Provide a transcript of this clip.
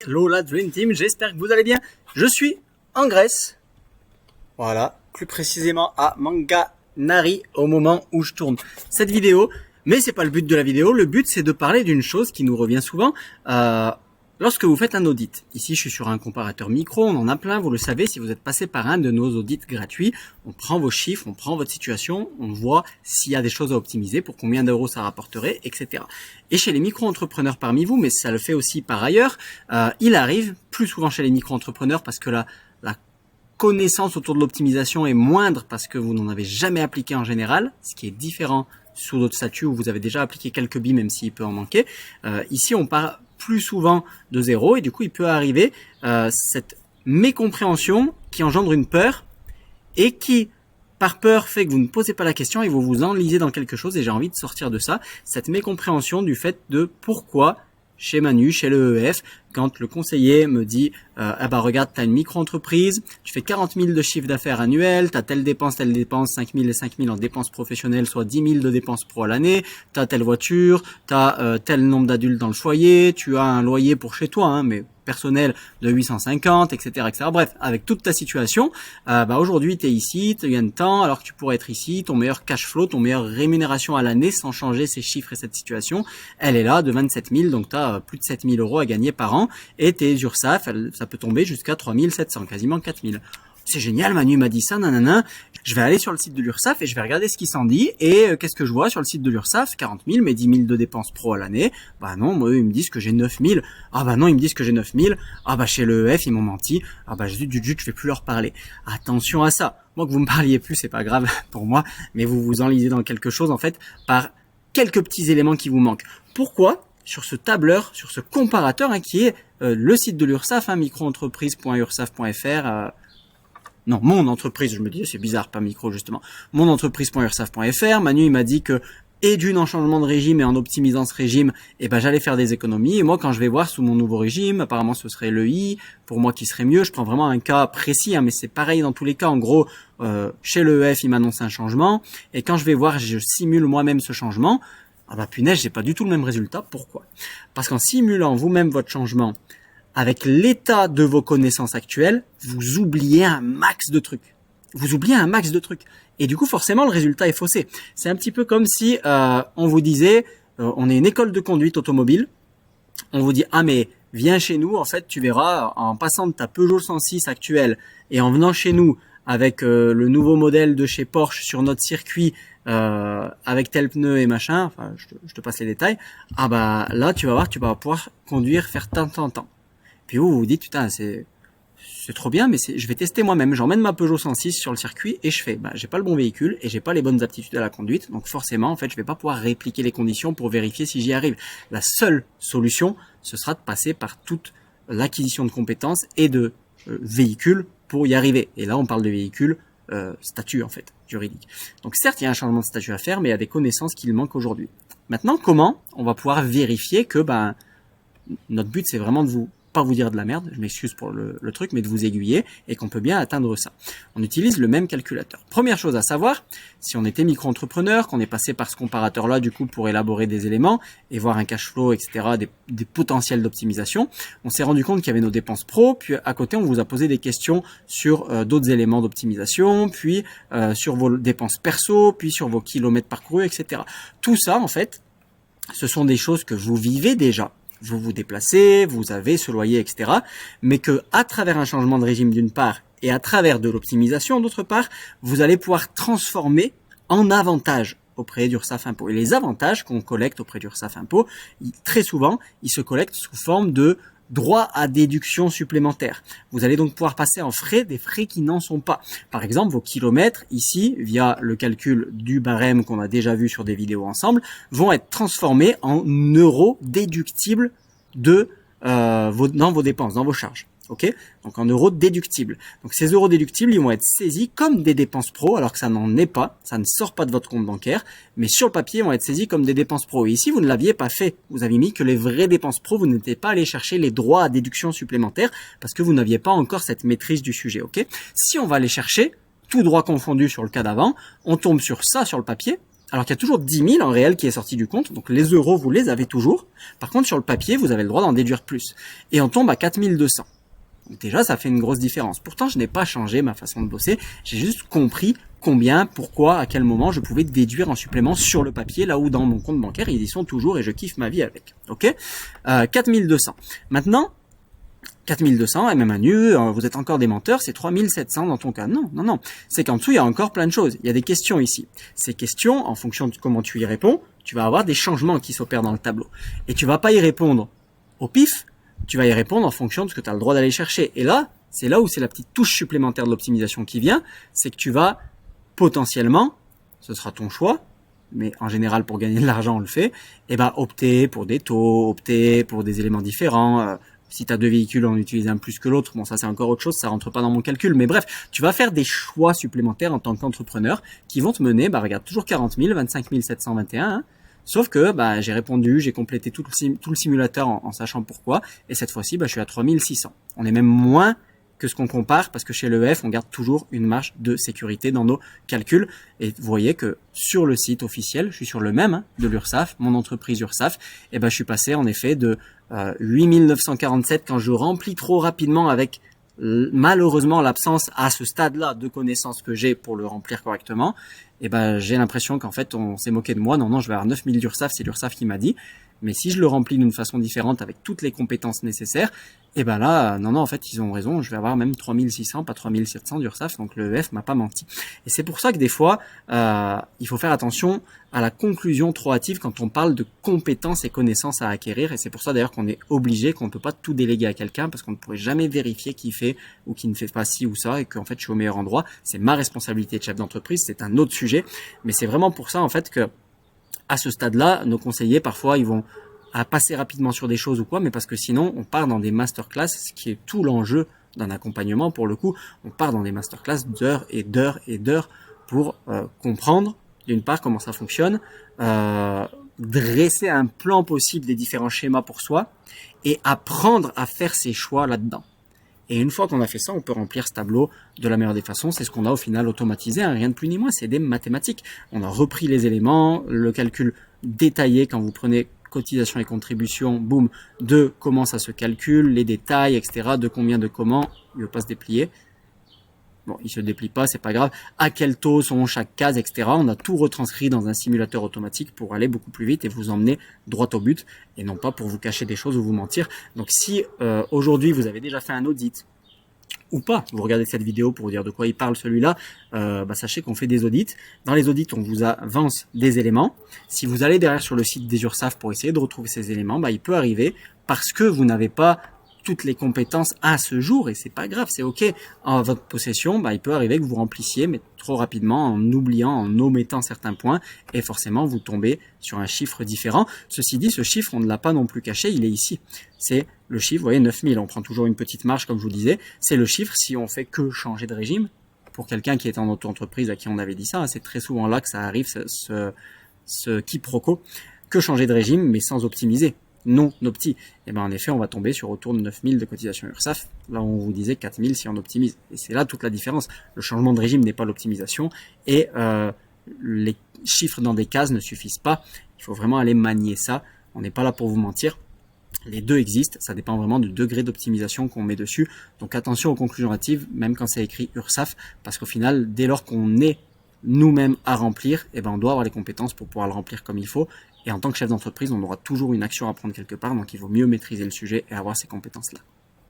Hello la Dream Team, j'espère que vous allez bien. Je suis en Grèce, voilà, plus précisément à Manganari au moment où je tourne cette vidéo. Mais c'est pas le but de la vidéo, le but c'est de parler d'une chose qui nous revient souvent lorsque vous faites un audit. Ici je suis sur un comparateur micro, on en a plein, vous le savez, si vous êtes passé par un de nos audits gratuits, on prend vos chiffres, on prend votre situation, on voit s'il y a des choses à optimiser, pour combien d'euros ça rapporterait, etc. Et chez les micro-entrepreneurs parmi vous, mais ça le fait aussi par ailleurs, il arrive plus souvent chez les micro-entrepreneurs parce que la connaissance autour de l'optimisation est moindre parce que vous n'en avez jamais appliqué en général, ce qui est différent sous d'autres statuts où vous avez déjà appliqué quelques billes même s'il peut en manquer. Ici on part plus souvent de zéro et du coup il peut arriver cette mécompréhension qui engendre une peur et qui par peur fait que vous ne posez pas la question et vous vous enlisez dans quelque chose, et j'ai envie de sortir de ça, cette mécompréhension du fait de pourquoi chez Manu, chez le EEF, quand le conseiller me dit ah bah regarde, tu as une micro-entreprise, tu fais 40 000 de chiffre d'affaires annuel, tu as telle dépense, 5 000 et 5 000 en dépenses professionnelles, soit 10 000 de dépenses pro à l'année, tu as telle voiture, tu as tel nombre d'adultes dans le foyer, tu as un loyer pour chez toi, mais personnel de 850, etc., etc. Bref, avec toute ta situation, aujourd'hui tu es ici, tu gagnes tant, alors que tu pourrais être ici, ton meilleur cash flow, ton meilleure rémunération à l'année sans changer ces chiffres et cette situation, elle est là de 27 000, donc tu as plus de 7 000 euros à gagner par an, et tes URSSAF, ça peut tomber jusqu'à 3 700, quasiment 4 000. C'est génial, Manu m'a dit ça, nanana. Je vais aller sur le site de l'URSSAF et je vais regarder ce qui s'en dit. Et qu'est-ce que je vois sur le site de l'URSSAF? 40 000, mais 10 000 de dépenses pro à l'année. Bah non, moi, ils me disent que j'ai 9 000. Ah bah non, ils me disent que j'ai 9 000. Ah bah chez le EF, ils m'ont menti. Ah bah zut, je vais plus leur parler. Attention à ça. Moi, que vous me parliez plus, c'est pas grave pour moi. Mais vous vous enlisez dans quelque chose, en fait, par quelques petits éléments qui vous manquent. Pourquoi? Sur ce tableur, sur ce comparateur qui est le site de l'URSSAF, microentreprise.ursaf.fr. Non, mon entreprise, je me dis, c'est bizarre, pas micro justement. Monentreprise.ursaf.fr. Manu, il m'a dit que, et d'une en changement de régime et en optimisant ce régime, j'allais faire des économies. Et moi, quand je vais voir sous mon nouveau régime, apparemment ce serait le I, pour moi qui serait mieux. Je prends vraiment un cas précis, mais c'est pareil dans tous les cas. En gros, chez l'EF, il m'annonce un changement. Et quand je vais voir, je simule moi-même ce changement. Ah bah punaise, j'ai pas du tout le même résultat. Pourquoi? Parce qu'en simulant vous-même votre changement, avec l'état de vos connaissances actuelles, vous oubliez un max de trucs. Et du coup, forcément, le résultat est faussé. C'est un petit peu comme si on vous disait, on est une école de conduite automobile, on vous dit, ah mais viens chez nous, en fait, tu verras, en passant de ta Peugeot 106 actuelle et en venant chez nous avec le nouveau modèle de chez Porsche sur notre circuit, avec tel pneu et machin, enfin, je te passe les détails, ah bah là, tu vas voir, tu vas pouvoir conduire, faire tant. Puis vous vous dites, putain, c'est trop bien, mais je vais tester moi-même. J'emmène ma Peugeot 106 sur le circuit et je fais, j'ai pas le bon véhicule et j'ai pas les bonnes aptitudes à la conduite. Donc forcément, en fait, je vais pas pouvoir répliquer les conditions pour vérifier si j'y arrive. La seule solution, ce sera de passer par toute l'acquisition de compétences et de véhicules pour y arriver. Et là, on parle de véhicules statut, en fait, juridique. Donc certes, il y a un changement de statut à faire, mais il y a des connaissances qui manquent aujourd'hui. Maintenant, comment on va pouvoir vérifier que, notre but, c'est vraiment de pas vous dire de la merde, je m'excuse pour le truc, mais de vous aiguiller et qu'on peut bien atteindre ça. On utilise le même calculateur. Première chose à savoir, si on était micro-entrepreneur, qu'on est passé par ce comparateur-là, du coup, pour élaborer des éléments et voir un cash flow, etc., des potentiels d'optimisation, on s'est rendu compte qu'il y avait nos dépenses pro, puis à côté, on vous a posé des questions sur d'autres éléments d'optimisation, puis sur vos dépenses perso, puis sur vos kilomètres parcourus, etc. Tout ça, en fait, ce sont des choses que vous vivez déjà. Vous vous déplacez, vous avez ce loyer, etc. Mais que à travers un changement de régime d'une part et à travers de l'optimisation d'autre part, vous allez pouvoir transformer en avantages auprès d'URSSAF Impôts. Et les avantages qu'on collecte auprès d'URSSAF Impôts, très souvent, ils se collectent sous forme de droit à déduction supplémentaire. Vous allez donc pouvoir passer en frais des frais qui n'en sont pas. Par exemple, vos kilomètres, ici, via le calcul du barème qu'on a déjà vu sur des vidéos ensemble, vont être transformés en euros déductibles dans vos dépenses, dans vos charges. Ok, donc en euros déductibles. Donc ces euros déductibles, ils vont être saisis comme des dépenses pro, alors que ça n'en est pas, ça ne sort pas de votre compte bancaire, mais sur le papier, ils vont être saisis comme des dépenses pro. Et ici, vous ne l'aviez pas fait. Vous avez mis que les vraies dépenses pro, vous n'étiez pas allé chercher les droits à déduction supplémentaires parce que vous n'aviez pas encore cette maîtrise du sujet. Ok, si on va aller chercher, tout droit confondu sur le cas d'avant, on tombe sur ça sur le papier, Alors qu'il y a toujours 10 000 en réel qui est sorti du compte, donc les euros, vous les avez toujours. Par contre, sur le papier, vous avez le droit d'en déduire plus. Et on tombe à 4 200. Donc déjà, ça fait une grosse différence. Pourtant, je n'ai pas changé ma façon de bosser, j'ai juste compris combien, pourquoi, à quel moment je pouvais déduire en supplément sur le papier, là où dans mon compte bancaire, ils y sont toujours et je kiffe ma vie avec. Ok, 4200. Maintenant, 4200, et même à nu, vous êtes encore des menteurs, c'est 3700 dans ton cas. Non, non, non. C'est qu'en dessous, il y a encore plein de choses. Il y a des questions ici. Ces questions, en fonction de comment tu y réponds, tu vas avoir des changements qui s'opèrent dans le tableau. Et tu vas pas y répondre au pif, tu vas y répondre en fonction de ce que tu as le droit d'aller chercher. Et là, c'est là où c'est la petite touche supplémentaire de l'optimisation qui vient, c'est que tu vas potentiellement, ce sera ton choix, mais en général pour gagner de l'argent on le fait, et ben opter pour des taux, opter pour des éléments différents. Si tu as deux véhicules, en utiliser un plus que l'autre, bon ça c'est encore autre chose, ça rentre pas dans mon calcul, mais bref, tu vas faire des choix supplémentaires en tant qu'entrepreneur qui vont te mener, regarde, toujours 40 000, 25 721, hein, sauf que j'ai répondu, j'ai complété tout le simulateur en sachant pourquoi, et cette fois-ci je suis à 3600. On est même moins que ce qu'on compare, parce que chez l'EF, on garde toujours une marge de sécurité dans nos calculs. Et vous voyez que sur le site officiel, je suis sur le même de l'URSSAF, mon entreprise URSSAF, et je suis passé en effet de 8947 quand je remplis trop rapidement avec malheureusement l'absence à ce stade-là de connaissances que j'ai pour le remplir correctement. Et j'ai l'impression qu'en fait on s'est moqué de moi. Non, je vais avoir 9000 d'URSSAF, c'est l'URSSAF qui m'a dit. Mais si je le remplis d'une façon différente avec toutes les compétences nécessaires, et là, non, en fait, ils ont raison, je vais avoir même 3600, pas 3700 d'URSSAF, donc le EF m'a pas menti. Et c'est pour ça que des fois, il faut faire attention à la conclusion trop hâtive quand on parle de compétences et connaissances à acquérir, et c'est pour ça d'ailleurs qu'on est obligé, qu'on ne peut pas tout déléguer à quelqu'un, parce qu'on ne pourrait jamais vérifier qui fait ou qui ne fait pas ci ou ça, et qu'en fait, je suis au meilleur endroit. C'est ma responsabilité de chef d'entreprise, c'est un autre sujet, mais c'est vraiment pour ça, en fait, que à ce stade-là, nos conseillers, parfois, ils vont passer rapidement sur des choses ou quoi, mais parce que sinon, on part dans des masterclass, ce qui est tout l'enjeu d'un accompagnement. Pour le coup, on part dans des masterclass d'heures et d'heures et d'heures pour comprendre, d'une part, comment ça fonctionne, dresser un plan possible des différents schémas pour soi et apprendre à faire ses choix là-dedans. Et une fois qu'on a fait ça, on peut remplir ce tableau de la meilleure des façons. C'est ce qu'on a au final automatisé, hein, rien de plus ni moins, c'est des mathématiques. On a repris les éléments, le calcul détaillé quand vous prenez cotisation et contribution, boum, de comment ça se calcule, les détails, etc., de combien, de comment, il ne veut pas se déplier. Bon, il se déplie pas, c'est pas grave. À quel taux sont chaque case, etc. On a tout retranscrit dans un simulateur automatique pour aller beaucoup plus vite et vous emmener droit au but et non pas pour vous cacher des choses ou vous mentir. Donc si aujourd'hui vous avez déjà fait un audit ou pas, vous regardez cette vidéo pour vous dire de quoi il parle celui-là, sachez qu'on fait des audits. Dans les audits, on vous avance des éléments. Si vous allez derrière sur le site des URSSAF pour essayer de retrouver ces éléments, il peut arriver parce que vous n'avez pas toutes les compétences à ce jour, et c'est pas grave, c'est ok, en votre possession, il peut arriver que vous remplissiez, mais trop rapidement, en oubliant, en omettant certains points, et forcément, vous tombez sur un chiffre différent. Ceci dit, ce chiffre, on ne l'a pas non plus caché, il est ici. C'est le chiffre, vous voyez, 9000, on prend toujours une petite marge, comme je vous disais, c'est le chiffre si on fait que changer de régime. Pour quelqu'un qui est en auto-entreprise, à qui on avait dit ça, c'est très souvent là que ça arrive, ce quiproquo, que changer de régime, mais sans optimiser. Non opti, et en effet on va tomber sur autour de 9000 de cotisation URSSAF, là on vous disait 4000 si on optimise, et c'est là toute la différence. Le changement de régime n'est pas l'optimisation, et les chiffres dans des cases ne suffisent pas, il faut vraiment aller manier ça, on n'est pas là pour vous mentir, les deux existent, ça dépend vraiment du degré d'optimisation qu'on met dessus, donc attention aux conclusions hâtives, même quand c'est écrit URSSAF, parce qu'au final, dès lors qu'on est nous-mêmes à remplir, on doit avoir les compétences pour pouvoir le remplir comme il faut. Et en tant que chef d'entreprise, on aura toujours une action à prendre quelque part, donc il vaut mieux maîtriser le sujet et avoir ces compétences-là.